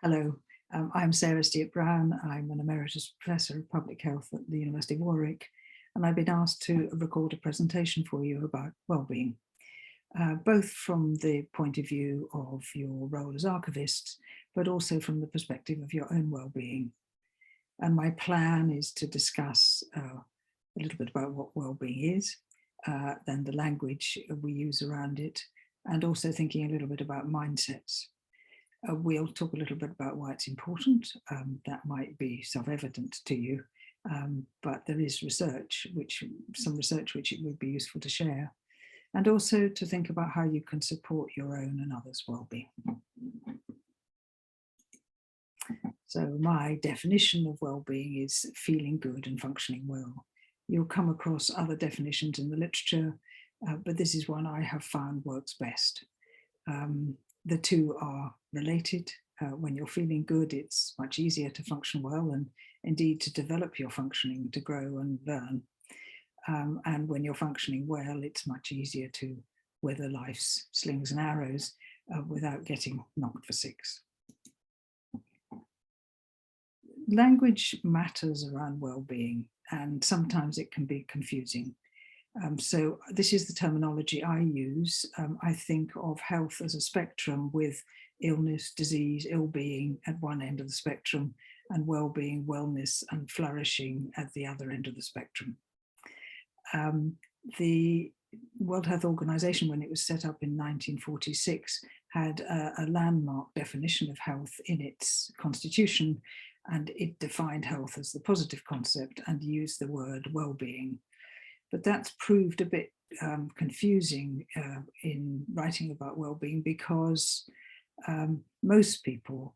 Hello, I'm Sarah Stewart-Brown. I'm an Emeritus Professor of Public Health at the University of Warwick, and I've been asked to record a presentation for you about wellbeing, both from the point of view of your role as archivists, but also from the perspective of your own wellbeing. And my plan is to discuss a little bit about what wellbeing is, then the language we use around it, and also thinking a little bit about mindsets. We'll talk a little bit about why it's important. That might be self-evident to you, but there is some research which it would be useful to share, and also to think about how you can support your own and others' well-being. So my definition of well-being is feeling good and functioning well. You'll come across other definitions in the literature, but this is one I have found works best. The two are related. When you're feeling good, it's much easier to function well and indeed to develop your functioning, to grow and learn. And when you're functioning well, it's much easier to weather life's slings and arrows without getting knocked for six. Language matters around well-being, and sometimes it can be confusing. So this is the terminology I use. I think of health as a spectrum with illness, disease, ill-being at one end of the spectrum, and well-being, wellness, and flourishing at the other end of the spectrum. The World Health Organization, when it was set up in 1946, had a landmark definition of health in its constitution, and it defined health as the positive concept and used the word well-being. But that's proved a bit confusing in writing about well-being, because most people,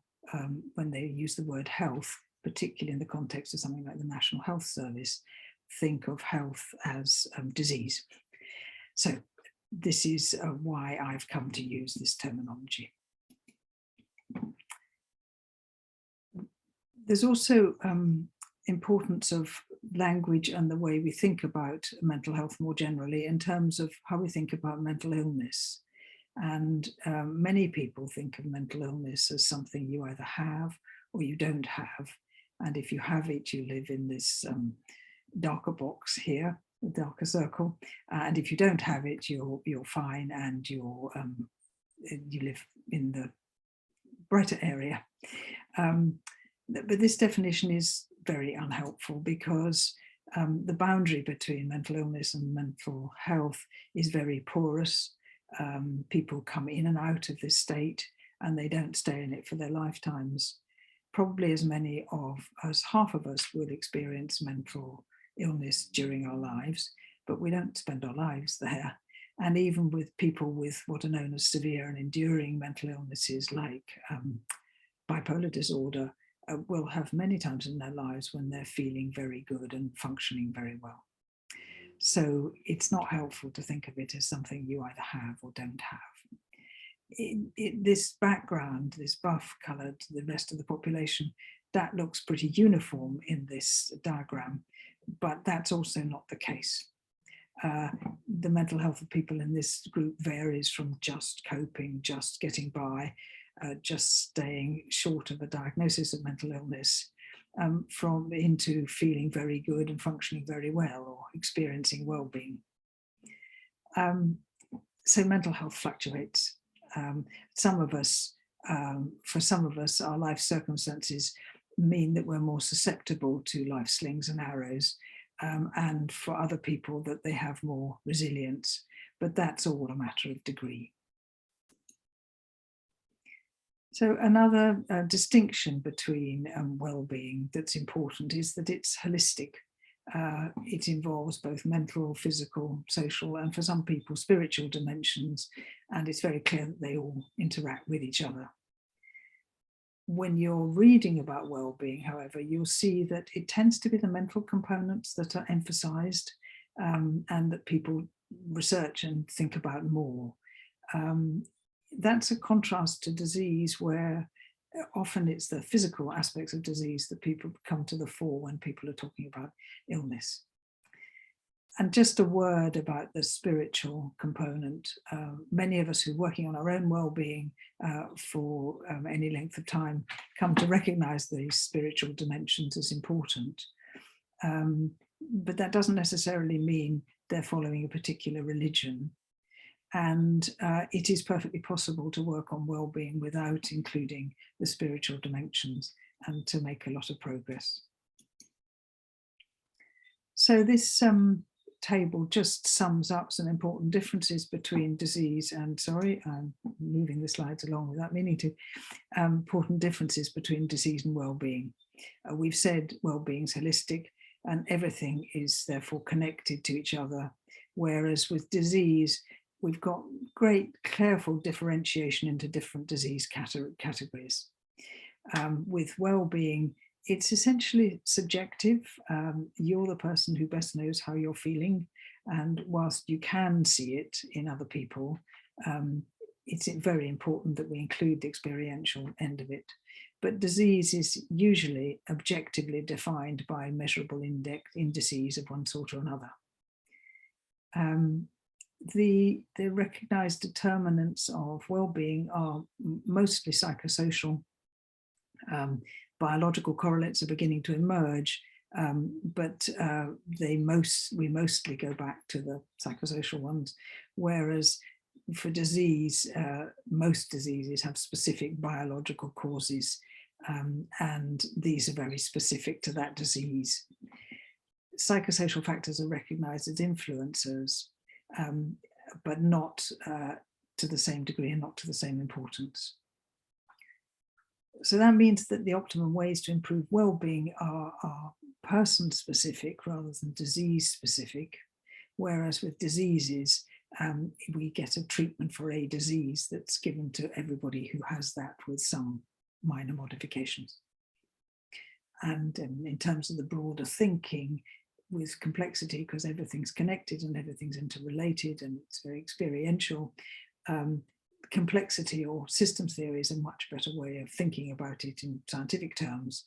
when they use the word health, particularly in the context of something like the National Health Service, think of health as disease. So this is why I've come to use this terminology. There's also importance of language and the way we think about mental health more generally in terms of how we think about mental illness. And many people think of mental illness as something you either have or you don't have. And if you have it, you live in this darker box here, the darker circle. And if you don't have it, you're fine and you live in the brighter area. But this definition is very unhelpful, because the boundary between mental illness and mental health is very porous. People come in and out of this state, and they don't stay in it for their lifetimes. Probably as many as half of us will experience mental illness during our lives, but we don't spend our lives there. And even with people with what are known as severe and enduring mental illnesses like bipolar disorder, will have many times in their lives when they're feeling very good and functioning very well. So it's not helpful to think of it as something you either have or don't have. This background, this buff coloured, the rest of the population, that looks pretty uniform in this diagram, but that's also not the case. The mental health of people in this group varies from just coping, just getting by, just staying short of a diagnosis of mental illness, into feeling very good and functioning very well, or experiencing well-being. So mental health fluctuates. For some of us, our life circumstances mean that we're more susceptible to life slings and arrows, and for other people that they have more resilience, but that's all a matter of degree. So another distinction between well-being that's important is that it's holistic. It involves both mental, physical, social, and for some people, spiritual dimensions, and it's very clear that they all interact with each other. When you're reading about well-being, however, you'll see that it tends to be the mental components that are emphasized, and that people research and think about more. That's a contrast to disease, where often it's the physical aspects of disease that people come to the fore when people are talking about illness. And just a word about the spiritual component. Many of us who are working on our own well-being for any length of time come to recognize these spiritual dimensions as important. But that doesn't necessarily mean they're following a particular religion. And it is perfectly possible to work on well-being without including the spiritual dimensions and to make a lot of progress. So this table just sums up some important differences between disease and, sorry, I'm moving the slides along without meaning to, important differences between disease and well-being. We've said well-being is holistic and everything is therefore connected to each other, whereas with disease, we've got great careful differentiation into different disease categories. With well-being, it's essentially subjective. You're the person who best knows how you're feeling. And whilst you can see it in other people, it's very important that we include the experiential end of it. But disease is usually objectively defined by measurable indices of one sort or another. The recognized determinants of well-being are mostly psychosocial. Biological correlates are beginning to emerge, but we mostly go back to the psychosocial ones, whereas for disease, most diseases have specific biological causes, and these are very specific to that disease. Psychosocial factors are recognized as influencers, but not to the same degree and not to the same importance. So that means that the optimum ways to improve well-being are person-specific rather than disease-specific, whereas with diseases, we get a treatment for a disease that's given to everybody who has that with some minor modifications. And in terms of the broader thinking, with complexity, because everything's connected and everything's interrelated and it's very experiential, complexity or systems theory is a much better way of thinking about it in scientific terms.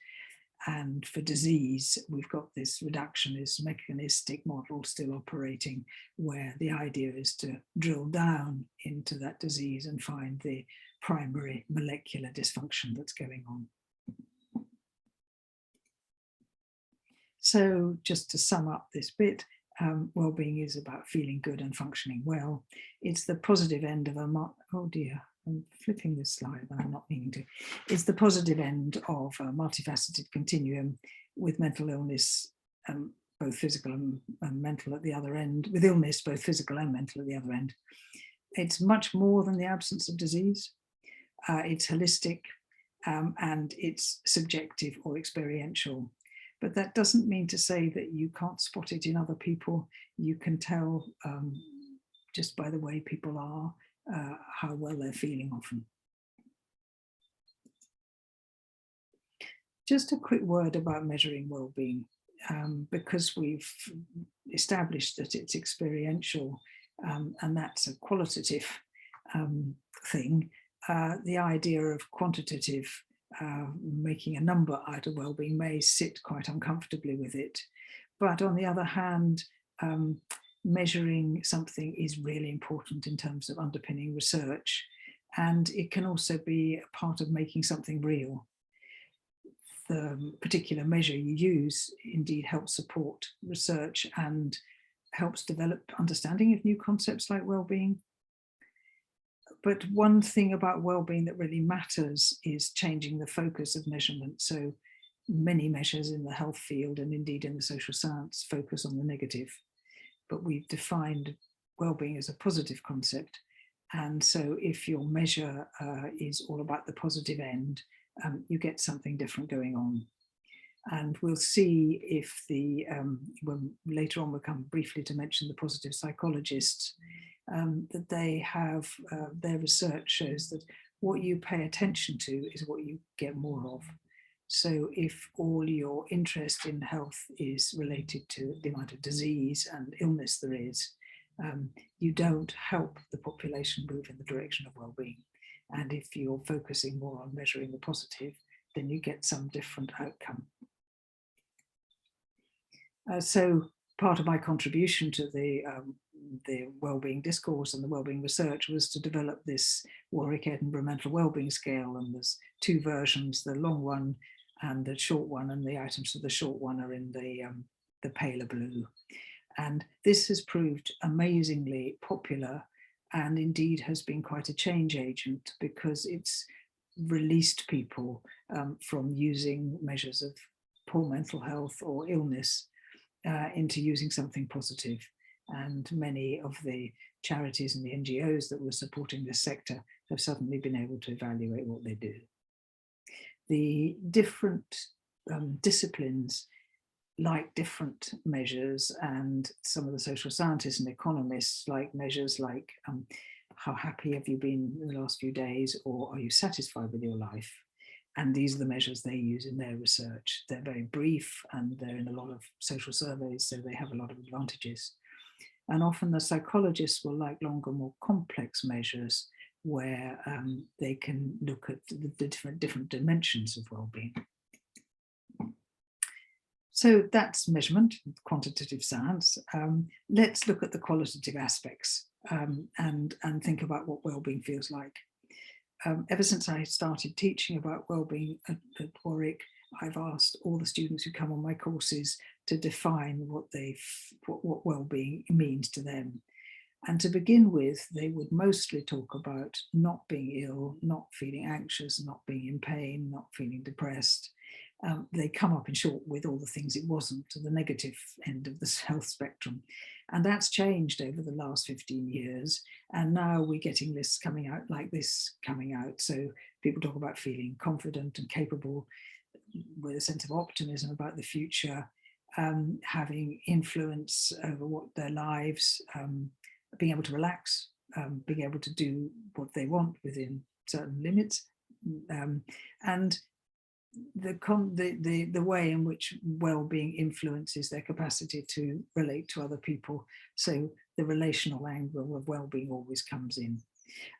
And for disease, we've got this reductionist mechanistic model still operating, where the idea is to drill down into that disease and find the primary molecular dysfunction that's going on. So just to sum up this bit, well-being is about feeling good and functioning well. It's the positive end of oh dear, I'm flipping this slide, but I'm not meaning to. It's the positive end of a multifaceted continuum with mental illness, both physical and mental at the other end, with illness, both physical and mental at the other end. It's much more than the absence of disease. It's holistic and it's subjective or experiential. But that doesn't mean to say that you can't spot it in other people. You can tell just by the way people are, how well they're feeling often. Just a quick word about measuring well-being, because we've established that it's experiential and that's a qualitative thing. The idea of quantitative making a number out of well-being may sit quite uncomfortably with it. But on the other hand, measuring something is really important in terms of underpinning research, and it can also be a part of making something real. The particular measure you use indeed helps support research and helps develop understanding of new concepts like well-being. But one thing about well-being that really matters is changing the focus of measurement. So many measures in the health field and indeed in the social science focus on the negative, but we've defined well-being as a positive concept. And so if your measure is all about the positive end, you get something different going on. And we'll see if when later on we'll come briefly to mention the positive psychologists, that they have, their research shows that what you pay attention to is what you get more of. So if all your interest in health is related to the amount of disease and illness there is, you don't help the population move in the direction of well-being. And if you're focusing more on measuring the positive, then you get some different outcome. So part of my contribution to the wellbeing discourse and the wellbeing research was to develop this Warwick Edinburgh mental wellbeing scale, and there's two versions, the long one and the short one, and the items for the short one are in the paler blue. And this has proved amazingly popular, and indeed has been quite a change agent, because it's released people from using measures of poor mental health or illness into using something positive. And many of the charities and the NGOs that were supporting this sector have suddenly been able to evaluate what they do. The different disciplines like different measures, and some of the social scientists and economists like measures like how happy have you been in the last few days, or are you satisfied with your life? And these are the measures they use in their research. They're very brief, and they're in a lot of social surveys, so they have a lot of advantages. And often the psychologists will like longer, more complex measures where they can look at the different dimensions of well-being. So that's measurement, quantitative science. Let's look at the qualitative aspects and think about what well-being feels like. Ever since I started teaching about well-being at Warwick, I've asked all the students who come on my courses to define what well-being means to them. And to begin with, they would mostly talk about not being ill, not feeling anxious, not being in pain, not feeling depressed. They come up in short with all the things it wasn't, to the negative end of the health spectrum. And that's changed over the last 15 years. And now we're getting lists coming out like this coming out. So people talk about feeling confident and capable with a sense of optimism about the future, having influence over what their lives, being able to relax, being able to do what they want within certain limits, and the way in which well-being influences their capacity to relate to other people. So the relational angle of well-being always comes in.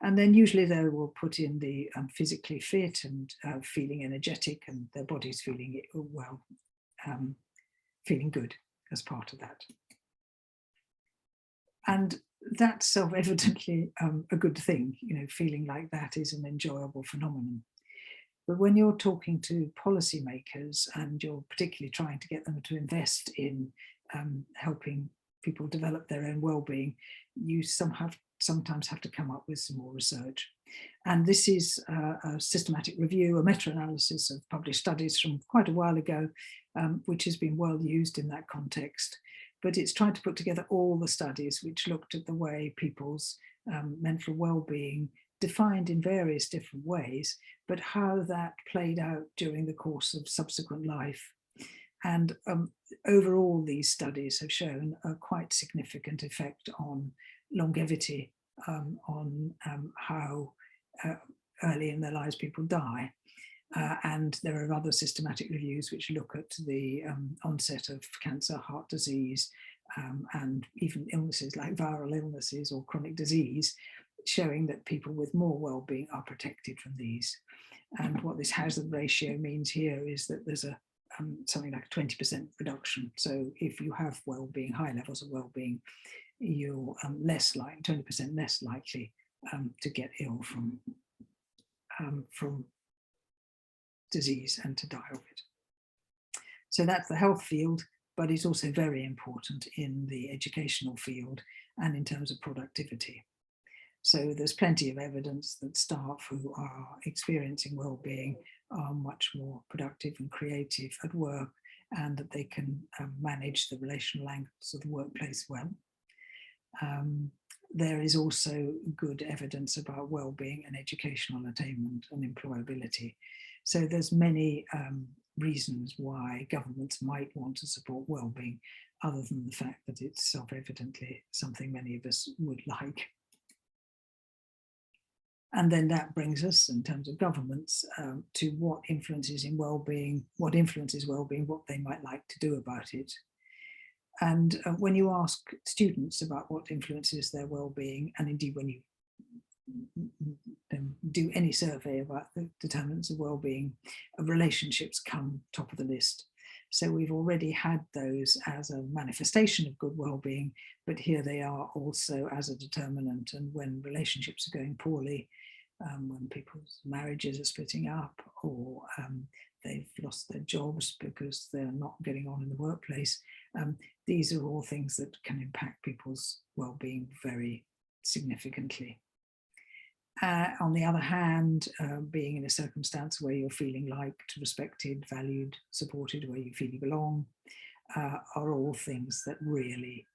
And then usually they will put in the physically fit and feeling energetic, and their body's feeling well, feeling good as part of that. And that's self-evidently a good thing. You know, feeling like that is an enjoyable phenomenon. But when you're talking to policymakers and you're particularly trying to get them to invest in helping people develop their own well-being, you sometimes have to come up with some more research. And this is a systematic review, a meta-analysis of published studies from quite a while ago, which has been well used in that context. But it's trying to put together all the studies which looked at the way people's mental well-being defined in various different ways, but how that played out during the course of subsequent life. And overall, these studies have shown a quite significant effect on longevity, on how early in their lives people die. And there are other systematic reviews which look at the onset of cancer, heart disease, and even illnesses like viral illnesses or chronic disease, showing that people with more well-being are protected from these. And what this hazard ratio means here is that there's a something like a 20% reduction. So if you have well-being, high levels of well-being, you're 20% less likely to get ill from disease and to die of it. So that's the health field, but it's also very important in the educational field and in terms of productivity. So there's plenty of evidence that staff who are experiencing well-being are much more productive and creative at work, and that they can manage the relational angles of the workplace well. There is also good evidence about well-being and educational attainment and employability. So there's many reasons why governments might want to support well-being, other than the fact that it's self-evidently something many of us would like. And then that brings us, in terms of governments, to what influences well-being, what they might like to do about it. And when you ask students about what influences their well-being, and indeed when you do any survey about the determinants of well-being, relationships come top of the list. So we've already had those as a manifestation of good well-being, but here they are also as a determinant. And when relationships are going poorly, when people's marriages are splitting up, or they've lost their jobs because they're not getting on in the workplace, these are all things that can impact people's well-being very significantly. On the other hand, being in a circumstance where you're feeling liked, respected, valued, supported, where you feel you belong, are all things that really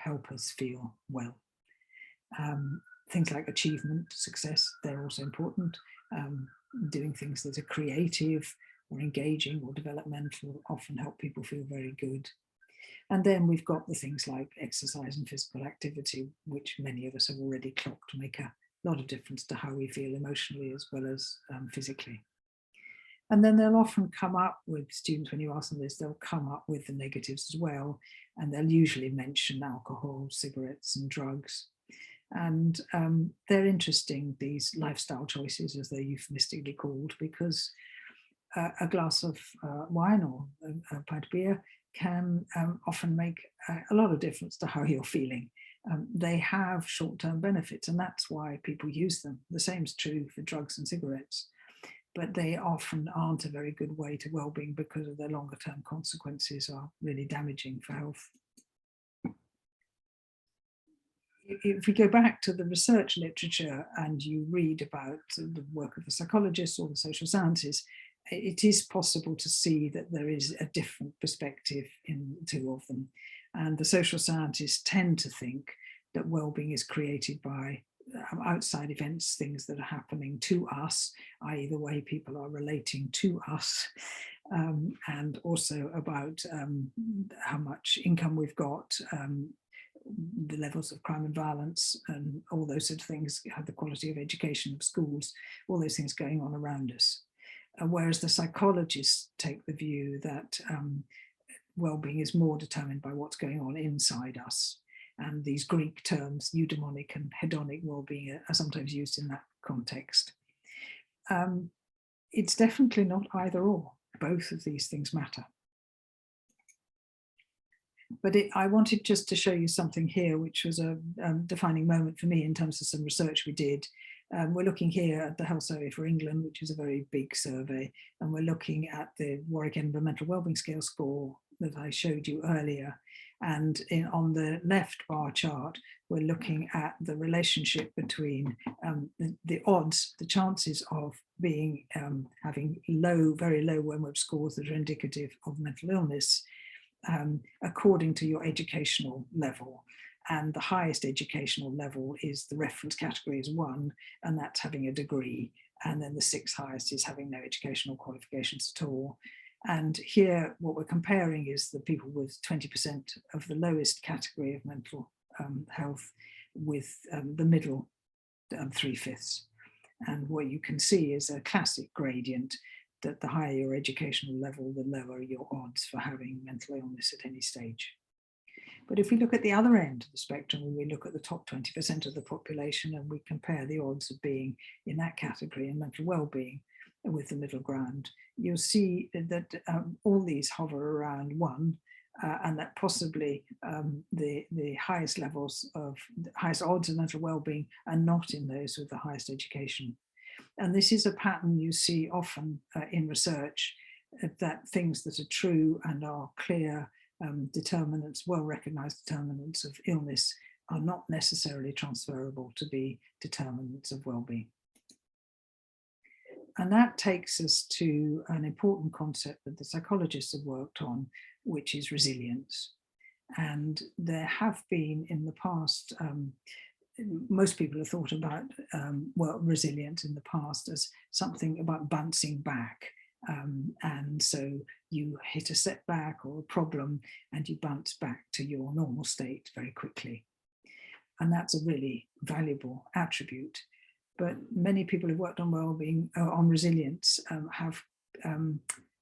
help us feel well. Things like achievement, success, they're also important. Doing things that are creative or engaging or developmental often help people feel very good. And then we've got the things like exercise and physical activity, which many of us have already clocked make a lot of difference to how we feel emotionally as well as physically. And then they'll often come up with, students, when you ask them this, they'll come up with the negatives as well. And they'll usually mention alcohol, cigarettes and drugs. And they're interesting, these lifestyle choices, as they're euphemistically called, because a glass of wine or a pint of beer can often make a lot of difference to how you're feeling. They have short-term benefits, and that's why people use them. The same is true for drugs and cigarettes, but they often aren't a very good way to well-being because of their longer-term consequences are really damaging for health. If we go back to the research literature and you read about the work of the psychologists or the social sciences, it is possible to see that there is a different perspective in the two of them. And the social scientists tend to think that well-being is created by outside events, things that are happening to us, i.e. the way people are relating to us, and also about how much income we've got, the levels of crime and violence, and all those sort of things, the quality of education of schools, all those things going on around us. Whereas the psychologists take the view that well-being is more determined by what's going on inside us. And these Greek terms, eudaimonic and hedonic well-being, are sometimes used in that context. It's definitely not either or. Both of these things matter. But I wanted just to show you something here, which was a defining moment for me in terms of some research we did. We're looking here at the Health Survey for England, which is a very big survey, and we're looking at the Warwick Edinburgh Mental Wellbeing Scale score that I showed you earlier. And on the left bar chart, we're looking at the relationship between the odds, the chances of being having low, very low WMWeb scores that are indicative of mental illness, according to your educational level. And the highest educational level is the reference category is 1, and that's having a degree. And then the 6th highest is having no educational qualifications at all. And here, what we're comparing is the people with 20% of the lowest category of mental health with the middle 3/5. And what you can see is a classic gradient, that the higher your educational level, the lower your odds for having mental illness at any stage. But if we look at the other end of the spectrum, and we look at the top 20% of the population, and we compare the odds of being in that category in mental well-being with the middle ground, you'll see that all these hover around 1, and that possibly the highest levels of the highest odds of mental well-being are not in those with the highest education. And this is a pattern you see often in research, that things that are true and are clear determinants, well-recognized determinants of illness, are not necessarily transferable to be determinants of well-being. And that takes us to an important concept that the psychologists have worked on, which is resilience. And there have been in the past, most people have thought about resilience in the past as something about bouncing back. And so you hit a setback or a problem and you bounce back to your normal state very quickly. And that's a really valuable attribute. But many people who've worked on well-being, on resilience, have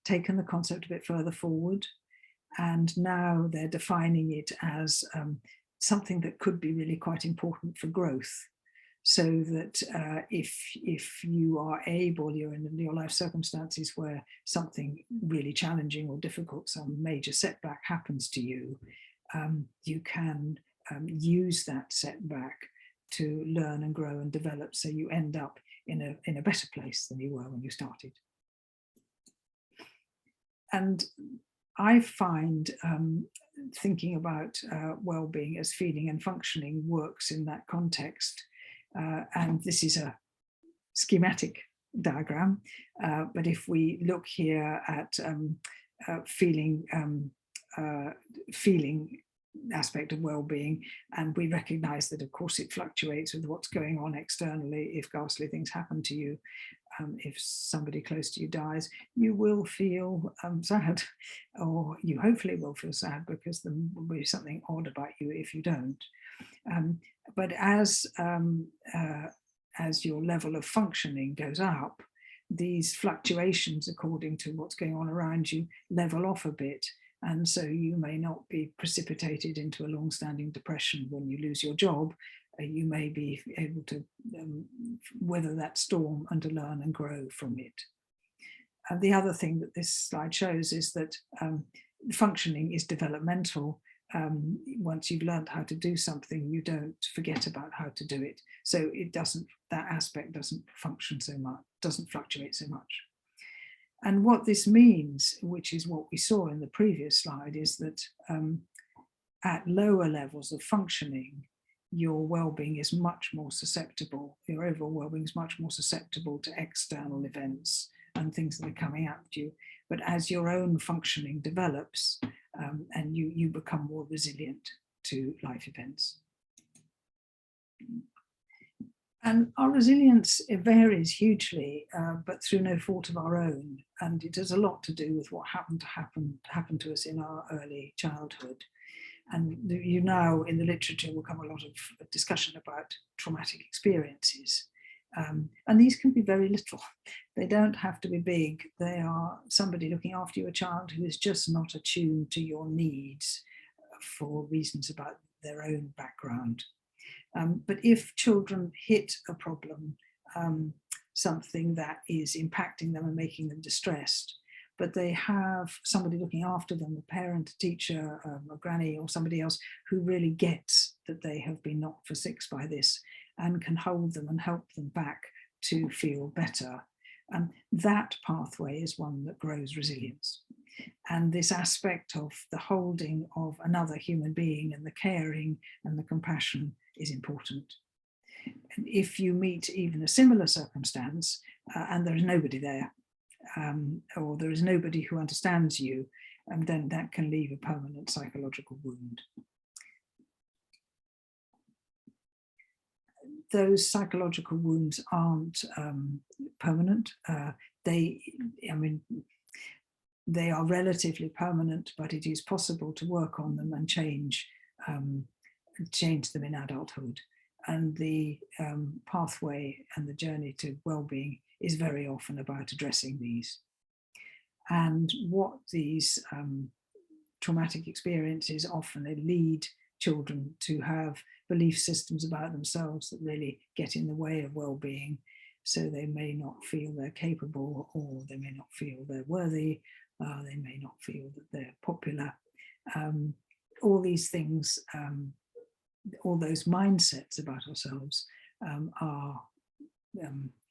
taken the concept a bit further forward. And now they're defining it as something that could be really quite important for growth. so that if you are able, you're in your life circumstances where something really challenging or difficult, some major setback happens to you, you can use that setback to learn and grow and develop, so you end up in a better place than you were when you started. And I find thinking about well-being as feeling and functioning works in that context. And this is a schematic diagram, but if we look here at feeling aspect of well-being, and we recognize that of course it fluctuates with what's going on externally. If ghastly things happen to you, if somebody close to you dies, you will feel sad, or you hopefully will feel sad, because there will be something odd about you if you don't. But as your level of functioning goes up, these fluctuations according to what's going on around you level off a bit. And so you may not be precipitated into a long-standing depression when you lose your job. You may be able to weather that storm and to learn and grow from it. The other thing that this slide shows is that functioning is developmental. Once you've learned how to do something, you don't forget about how to do it. So it doesn't, that aspect doesn't function so much, doesn't fluctuate so much. And what this means, which is what we saw in the previous slide, is that at lower levels of functioning, your well-being is much more susceptible, your overall well-being is much more susceptible to external events and things that are coming at you. But as your own functioning develops, and you become more resilient to life events. And our resilience, it varies hugely, but through no fault of our own. And it has a lot to do with what happened to us in our early childhood. And you now, in the literature, will come a lot of discussion about traumatic experiences. And these can be very little. They don't have to be big. They are somebody looking after you, a child who is just not attuned to your needs for reasons about their own background. But if children hit a problem, something that is impacting them and making them distressed, but they have somebody looking after them, a parent, a teacher, a granny or somebody else who really gets that they have been knocked for six by this and can hold them and help them back to feel better. That pathway is one that grows resilience. And this aspect of the holding of another human being and the caring and the compassion is important. And if you meet even a similar circumstance and there is nobody there, or there is nobody who understands you, then that can leave a permanent psychological wound. Those psychological wounds aren't permanent. They are relatively permanent, but it is possible to work on them and change them in adulthood. And the pathway and the journey to well-being is very often about addressing these. And what these traumatic experiences often lead children to have belief systems about themselves that really get in the way of well-being. So they may not feel they're capable, or they may not feel they're worthy, they may not feel that they're popular. All these things, all those mindsets about ourselves are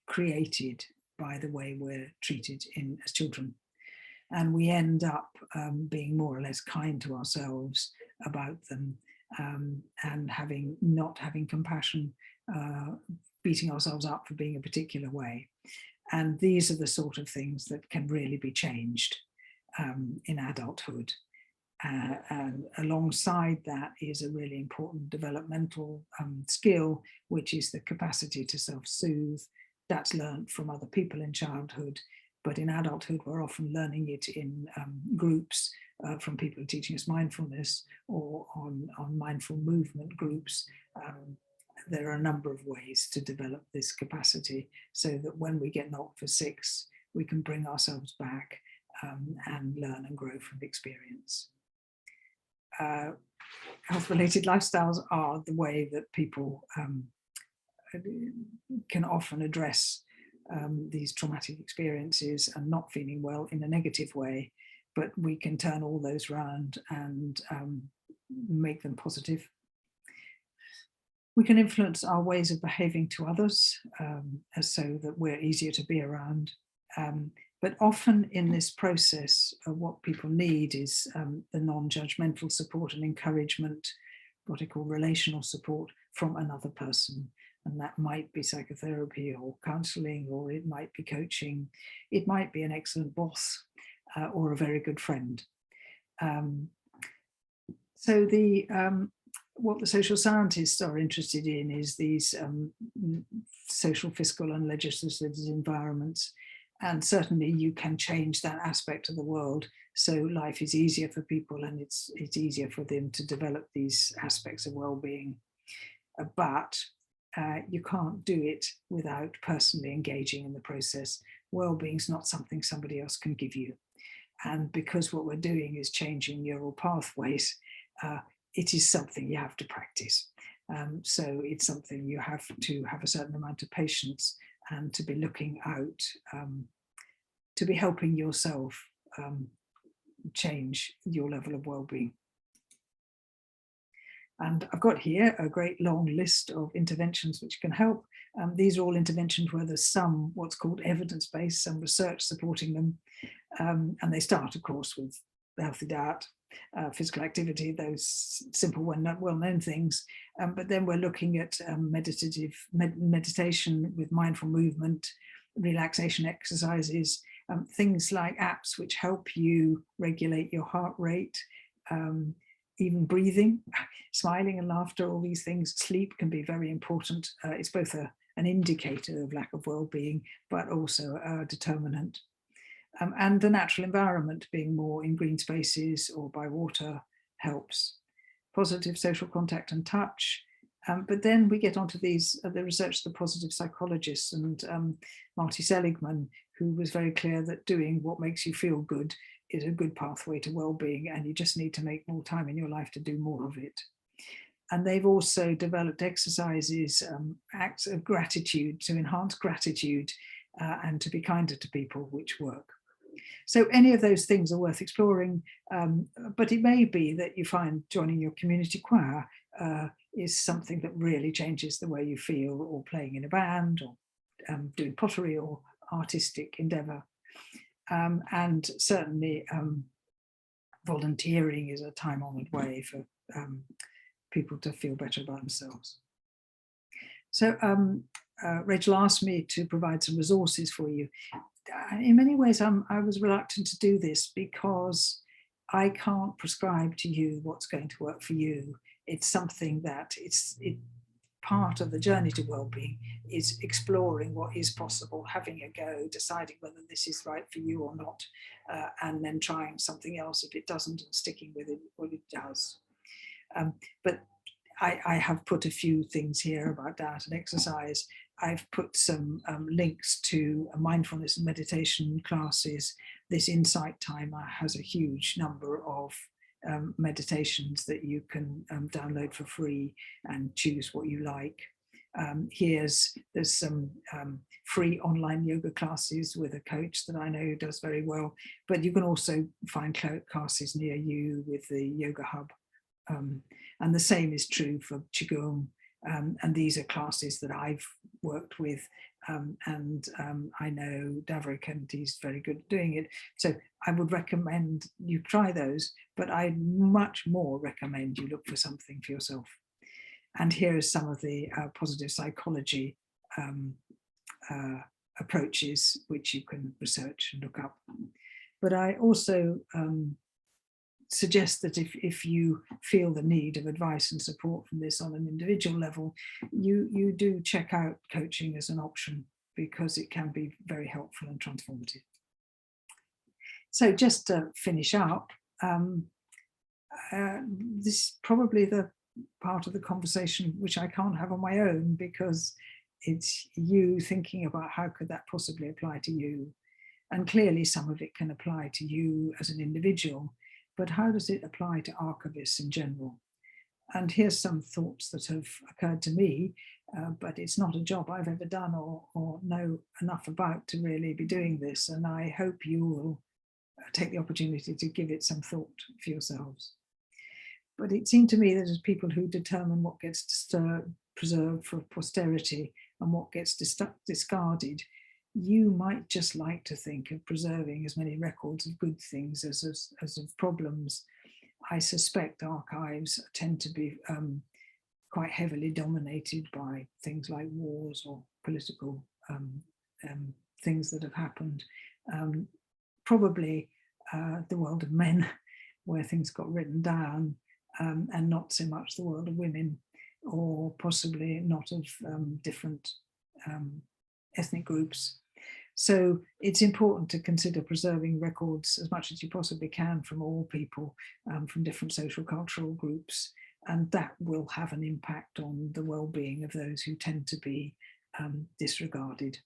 created by the way we're treated as children. And we end up being more or less kind to ourselves about them, and not having compassion, beating ourselves up for being a particular way. And these are the sort of things that can really be changed in adulthood. And alongside that is a really important developmental skill, which is the capacity to self-soothe. That's learned from other people in childhood, but in adulthood we're often learning it in groups, from people teaching us mindfulness, or on mindful movement groups. There are a number of ways to develop this capacity so that when we get knocked for six, we can bring ourselves back and learn and grow from experience. Health-related lifestyles are the way that people can often address these traumatic experiences and not feeling well in a negative way, but we can turn all those around and make them positive. We can influence our ways of behaving to others so that we're easier to be around. But often in this process, what people need is the non-judgmental support and encouragement, what I call relational support from another person. And that might be psychotherapy or counseling, or it might be coaching. It might be an excellent boss or a very good friend. So what the social scientists are interested in is these social, fiscal and legislative environments. And certainly you can change that aspect of the world so life is easier for people and it's easier for them to develop these aspects of well-being. But you can't do it without personally engaging in the process. Well-being is not something somebody else can give you. And because what we're doing is changing neural pathways, it is something you have to practice. So it's something you have to have a certain amount of patience and to be looking out, to be helping yourself change your level of well-being. And I've got here a great long list of interventions which can help. These are all interventions where there's some what's called evidence-based, some research supporting them. And they start, of course, with the healthy diet, physical activity, those simple, well-known things. But then we're looking at meditation with mindful movement, relaxation exercises, things like apps which help you regulate your heart rate, even breathing, smiling and laughter, all these things. Sleep can be very important. It's both an indicator of lack of well-being, but also a determinant. And the natural environment, being more in green spaces or by water, helps. Positive social contact and touch. But then we get onto these, the research of the positive psychologists and Marty Seligman, who was very clear that doing what makes you feel good is a good pathway to well-being, and you just need to make more time in your life to do more of it. And they've also developed exercises, acts of gratitude to enhance gratitude and to be kinder to people, which work. So any of those things are worth exploring, but it may be that you find joining your community choir is something that really changes the way you feel, or playing in a band, or doing pottery or artistic endeavour. And certainly volunteering is a time-honoured way for people to feel better about themselves. So Rachel asked me to provide some resources for you. In many ways, I was reluctant to do this because I can't prescribe to you what's going to work for you. It's something that part of the journey to well-being is exploring what is possible, having a go, deciding whether this is right for you or not, and then trying something else if it doesn't, and sticking with it when it does. But I have put a few things here about diet and exercise. I've put some links to mindfulness and meditation classes. This Insight Timer has a huge number of meditations that you can download for free and choose what you like. There's some free online yoga classes with a coach that I know does very well, but you can also find classes near you with the Yoga Hub. And the same is true for Qigong. And these are classes that I've worked with, and I know Davrik, and he's very good at doing it. So I would recommend you try those, but I much more recommend you look for something for yourself. And here are some of the positive psychology approaches which you can research and look up. But I also suggest that if you feel the need of advice and support from this on an individual level, you do check out coaching as an option, because it can be very helpful and transformative. So just to finish up, this is probably the part of the conversation which I can't have on my own, because it's you thinking about how could that possibly apply to you. And clearly some of it can apply to you as an individual, but how does it apply to archivists in general? And here's some thoughts that have occurred to me, but it's not a job I've ever done or know enough about to really be doing this. And I hope you will take the opportunity to give it some thought for yourselves. But it seemed to me that as people who determine what gets preserved for posterity and what gets discarded, you might just like to think of preserving as many records of good things as of problems. I suspect archives tend to be quite heavily dominated by things like wars or political things that have happened. Probably the world of men, where things got written down, and not so much the world of women, or possibly not of different ethnic groups. So it's important to consider preserving records as much as you possibly can from all people, from different social cultural groups, and that will have an impact on the well-being of those who tend to be disregarded.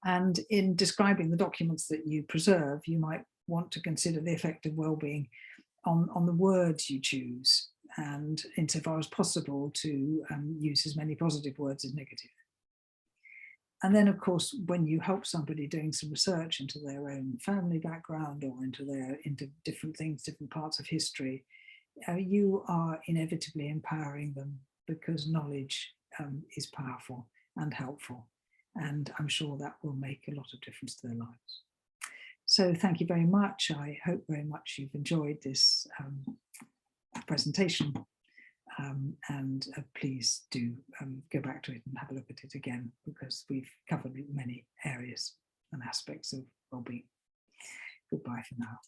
And in describing the documents that you preserve, you might want to consider the effect of well-being on the words you choose, and insofar as possible to use as many positive words as negative. And then, of course, when you help somebody doing some research into their own family background or into different things, different parts of history, you are inevitably empowering them, because knowledge is powerful and helpful. And I'm sure that will make a lot of difference to their lives. So thank you very much. I hope very much you've enjoyed this presentation. And please do go back to it and have a look at it again, because we've covered many areas and aspects of well-being. Goodbye for now.